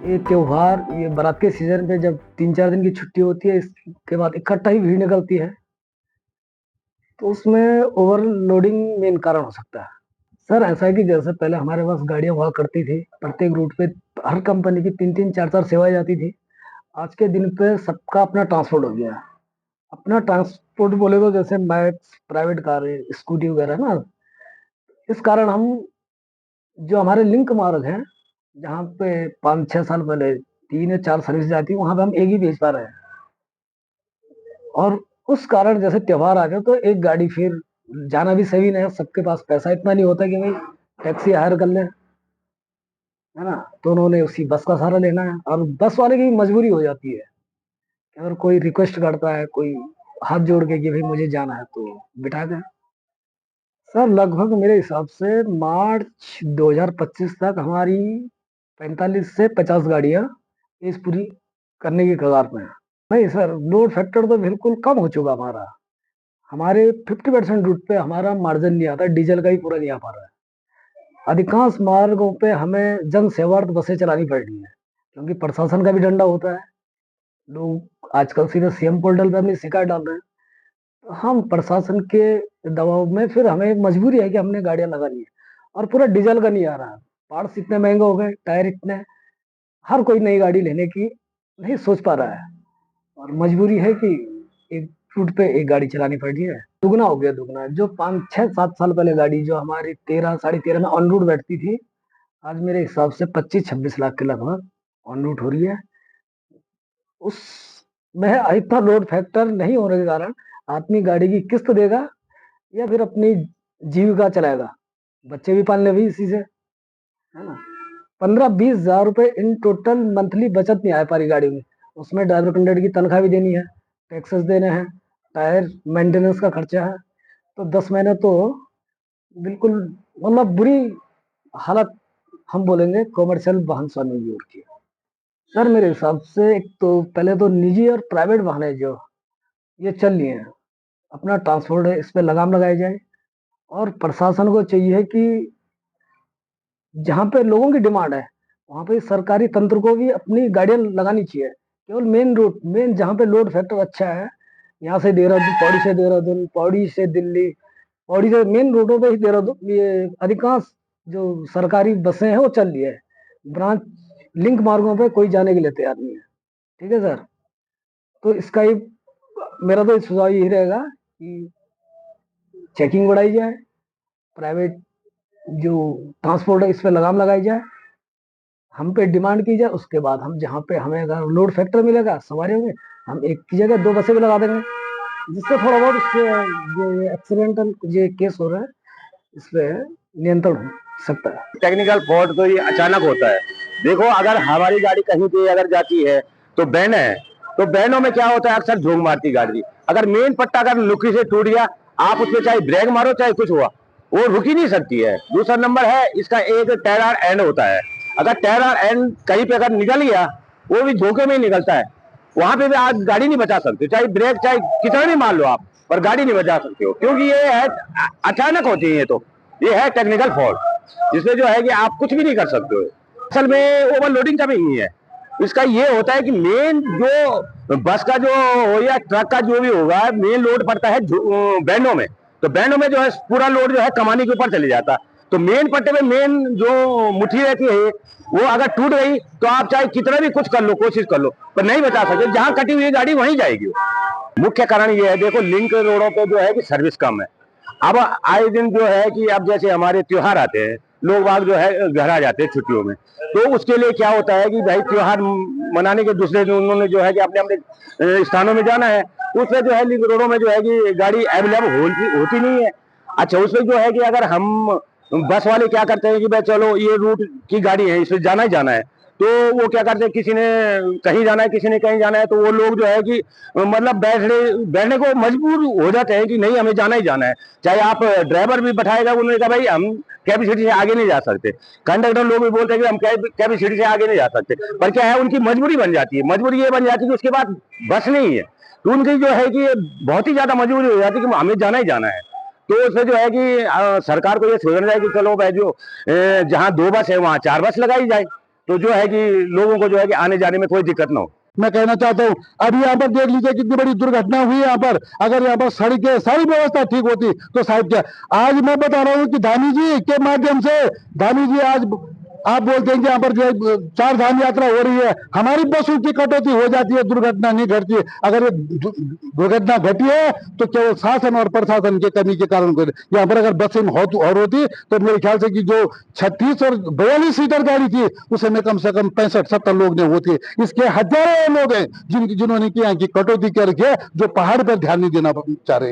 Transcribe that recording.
ये त्योहार, ये बारात के सीजन पे जब 3-4 दिन की छुट्टी होती है, इसके बाद इकट्ठा ही भीड़ निकलती है, तो उसमें ओवरलोडिंग मेन कारण हो सकता है। सर ऐसा है कि जैसे पहले हमारे पास गाड़ियाँ हुआ करती थी, प्रत्येक रूट पे हर कंपनी की 3-3, 4-4 सेवाएँ जाती थी। आज के दिन पे सबका अपना ट्रांसपोर्ट हो गया है। अपना ट्रांसपोर्ट बोले तो जैसे मैक्स, प्राइवेट कारें, स्कूटी वगैरह ना, इस कारण हम जो हमारे लिंक मार्ग हैं, जहाँ पे 5-6 साल पहले 3 या 4 सर्विस जाती, वहाँ पे हम एक ही भेज पा रहे हैं। और उस कारण जैसे त्योहार आ गए तो एक गाड़ी फिर जाना भी सही नहीं है, सबके पास पैसा इतना नहीं होता कि भाई टैक्सी हायर कर ले, है ना। तो उन्होंने उसी बस का सहारा लेना है, और बस वाले की भी मजबूरी हो जाती है कि अगर कोई रिक्वेस्ट करता है, कोई हाथ जोड़ के कि भाई मुझे जाना है, तो बिठा दें। सर लगभग मेरे हिसाब से मार्च 2025 तक हमारी 45 से 50 गाड़ियां इस पूरी करने की कगार में है। नहीं सर, लोड फैक्टर तो बिल्कुल कम हो चुका हमारा। हमारे 50% रूट पे हमारा मार्जिन नहीं आता, डीजल का ही पूरा नहीं आ पा रहा है। अधिकांश मार्गों पे हमें जन सेवार्थ बसें चलानी पड़ रही है, क्योंकि प्रशासन का भी डंडा होता है। लोग आजकल सीधे सीएम पोर्टल पे अपनी शिकायत डाल रहे हैं, तो हम प्रशासन के दबाव में फिर हमें एक मजबूरी है कि हमने गाड़ियां लगानी है। और पूरा डीजल का नहीं आ रहा, पार्ट्स इतने महंगे हो गए, टायर इतने, हर कोई नई गाड़ी लेने की नहीं सोच पा रहा है, और मजबूरी है कि एक रूट पे एक गाड़ी चलानी पड़ रही है। दुगना हो गया, दुगना। जो 5-6-7 साल पहले गाड़ी जो हमारी 13, 13.5 में ऑन रूट बैठती थी, आज मेरे हिसाब से 25-26 लाख के लगभग ऑन रूट हो रही है। उस में इतना लोड फैक्टर नहीं होने के कारण आदमी गाड़ी की किस्त देगा या फिर अपनी जीविका चलाएगा। बच्चे भी पालने भी इसी से, है ना। 15-20 हजार रुपए इन टोटल मंथली बचत नहीं आ पा रही गाड़ी में। उसमें ड्राइवर कंडक्टर की तनख्वाह भी देनी है, टैक्सेस देने हैं, टायर मेंटेनेंस का खर्चा है। तो 10 महीने तो बिल्कुल मतलब बुरी हालत हम बोलेंगे कॉमर्शियल वाहन स्वामी की ओर की। सर मेरे हिसाब से एक तो पहले तो निजी और प्राइवेट वाहन है जो ये चल रही हैं, अपना ट्रांसपोर्ट है, इस पे लगाम लगाई जाए। और प्रशासन को चाहिए कि जहाँ पे लोगों की डिमांड है, वहाँ पे सरकारी तंत्र को भी अपनी गाड़ियां लगानी चाहिए। केवल मेन रूट, मेन जहाँ पे लोड फैक्टर अच्छा है, यहाँ से देहरादून, पौड़ी से देहरादून, पौड़ी से दिल्ली, पौड़ी से मेन रूटों पे ही देहरादून, ये अधिकांश जो सरकारी बसें हैं वो चल रही है। ब्रांच लिंक मार्गों पे कोई जाने के लिए तैयार नहीं है। ठीक है सर, तो इसका ही मेरा तो सुझाव यही रहेगा कि चेकिंग बढ़ाई जाए, प्राइवेट जो ट्रांसपोर्ट है इस पे लगाम लगाई जाए, हम पे डिमांड की जाए। उसके बाद हम जहाँ पे हमें अगर लोड फैक्टर मिलेगा, सवारी होंगे, हम एक की जगह 2 बसें भी लगा देंगे, जिससे थोड़ा बहुत इससे जो एक्सीडेंटल जो केस हो रहा है इस पे नियंत्रण हो सकता है। टेक्निकल फॉल्ट तो ये अचानक होता है। देखो, अगर हमारी गाड़ी कहीं पे अगर जाती है तो बैन है, तो बैनों में क्या होता है, अक्सर झोंक मारती गाड़ी। अगर मेन पट्टा अगर लुकी से टूट गया, आप उसमें चाहे ब्रेक मारो चाहे कुछ हुआ, वो रुक ही नहीं सकती है। दूसरा नंबर है इसका एक टायर आर एंड होता है। अगर टायर आर एंड कहीं पे अगर निकल गया, वो भी धोखे में ही निकलता है, वहां पे भी आप गाड़ी नहीं बचा सकते, चाहे ब्रेक चाहे कितना भी मान लो आप, पर गाड़ी नहीं बचा सकते हो, क्योंकि ये है अचानक होती है। ये है टेक्निकल फॉल्ट, जिसमें जो है कि आप कुछ भी नहीं कर सकते हो। असल में ओवरलोडिंग का भी नहीं है, इसका ये होता है कि मेन जो बस का जो हो या ट्रक का जो भी होगा, मेन लोड पड़ता है बैंडों में। तो बैंडों में जो है पूरा लोड जो है कमानी के ऊपर चले जाता है। तो मेन पट्टे में मेन जो मुट्ठी रहती है, वो अगर टूट गई तो आप चाहे कितना भी कुछ कर लो, कोशिश कर लो, पर नहीं बचा सकते। जहां कटी हुई गाड़ी वहीं जाएगी। मुख्य कारण ये है, देखो लिंक रोडों पे जो है कि सर्विस कम है। अब आए दिन जो है कि अब जैसे हमारे त्योहार आते हैं, लोग बाग जो है घर आ जाते हैं छुट्टियों में, तो उसके लिए क्या होता है कि भाई त्योहार मनाने के दूसरे दिन उन्होंने जो है कि अपने अपने स्थानों में जाना है, तो उसमें जो है लिंक रोडों में जो है कि गाड़ी अवेलेबल होती नहीं है। अच्छा, उसमें जो है कि अगर हम बस वाले क्या करते हैं कि भाई चलो ये रूट की गाड़ी है, इसमें जाना ही जाना है, तो वो क्या करते हैं, किसी ने कहीं जाना है, किसी ने कहीं जाना है, तो वो लोग जो है कि मतलब बैठने को मजबूर हो जाते हैं कि नहीं हमें जाना ही जाना है। चाहे आप ड्राइवर भी बैठाएगा, उन्होंने कहा भाई हम कैपेसिटी से आगे नहीं जा सकते। कंडक्टर लोग भी बोलते हैं कि हम कैपेसिटी से आगे नहीं जा सकते, पर क्या है उनकी मजबूरी बन जाती है। मजबूरी ये बन जाती है कि उसके बाद बस नहीं है, तो उनकी जो है कि बहुत ही ज्यादा मजबूरी हो जाती है कि हमें जाना ही जाना है। तो उसमें जो है कि सरकार को ये सोचना चाहिए कि चलो भाई जो जहाँ 2 बस है वहां 4 बस लगाई जाए। तो जो है कि लोगों को जो है कि आने जाने में कोई दिक्कत ना हो। मैं कहना चाहता हूँ, अभी यहाँ पर देख लीजिए कितनी बड़ी दुर्घटना हुई है यहाँ पर। अगर यहाँ पर सड़कें सारी व्यवस्था ठीक होती तो शायद क्या, आज मैं बता रहा हूँ कि धामी जी के माध्यम से, धामी जी आज आप बोलते हैं कि यहाँ पर जो है 4 धाम यात्रा हो रही है, हमारी बसों की कटौती हो जाती है, दुर्घटना नहीं घटती है। अगर ये दुर्घटना घटी है तो केवल शासन और प्रशासन की कमी के कारण। यहाँ पर अगर बसें और होती तो मेरे ख्याल से कि जो 36 और 42 सीटर गाड़ी थी उसमें कम से कम 65-70 लोग ने होते। इसके हजारों लोग हैं जिन्होंने की यहाँ की कटौती करके जो पहाड़ पर ध्यान नहीं देना चाह रहे हैं।